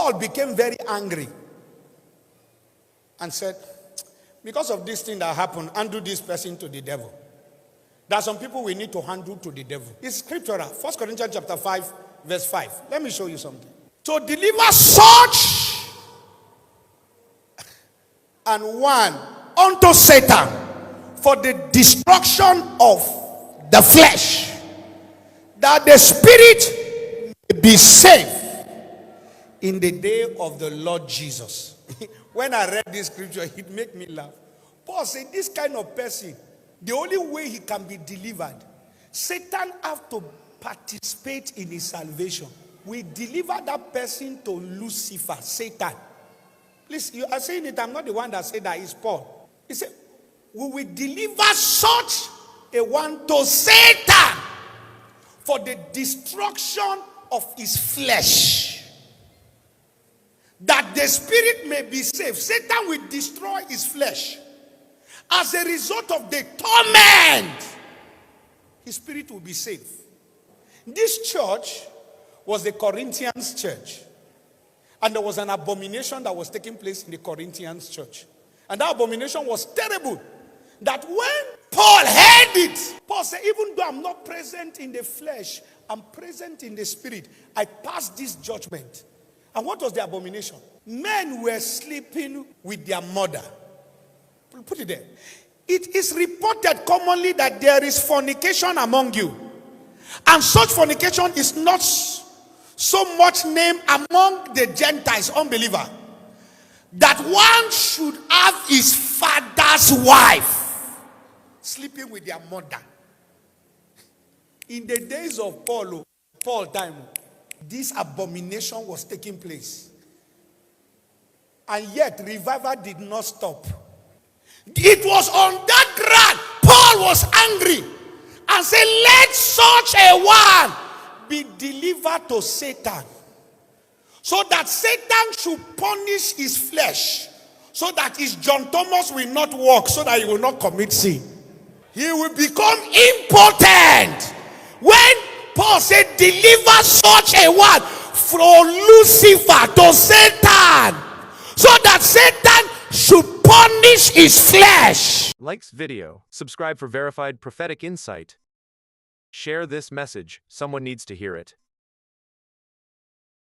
Paul became very angry and said, because of this thing that happened, handle this person to the devil. There are some people we need to handle to the devil. It's scriptural. 1 Corinthians chapter 5, verse 5. Let me show you something. To deliver such and one unto Satan for the destruction of the flesh, that the spirit may be saved in the day of the Lord Jesus. When I read this scripture, it made me laugh. Paul said, this kind of person, the only way he can be delivered, Satan has to participate in his salvation. We deliver that person to Lucifer, Satan. Please, you are saying it, I'm not the one that said that, it's Paul. He said, we will deliver such a one to Satan for the destruction of his flesh, that the spirit may be saved. Satan will destroy his flesh. As a result of the torment, his spirit will be saved. This church was the Corinthians church. And there was an abomination that was taking place in the Corinthians church. And that abomination was terrible. That when Paul heard it, Paul said, even though I'm not present in the flesh, I'm present in the spirit. I passed this judgment. And what was the abomination? Men were sleeping with their mother. Put it there. It is reported commonly that there is fornication among you. And such fornication is not so much named among the Gentiles, unbeliever, that one should have his father's wife sleeping with their mother. In the days of Paul time, this abomination was taking place. And yet, revival did not stop. It was on that ground Paul was angry and said, let such a one be delivered to Satan, so that Satan should punish his flesh, so that his John Thomas will not walk, so that he will not commit sin. He will become impotent. When Paul said, deliver such a one from Lucifer to Satan, so that Satan should punish his flesh. Likes video, subscribe for verified prophetic insight. Share this message, someone needs to hear it.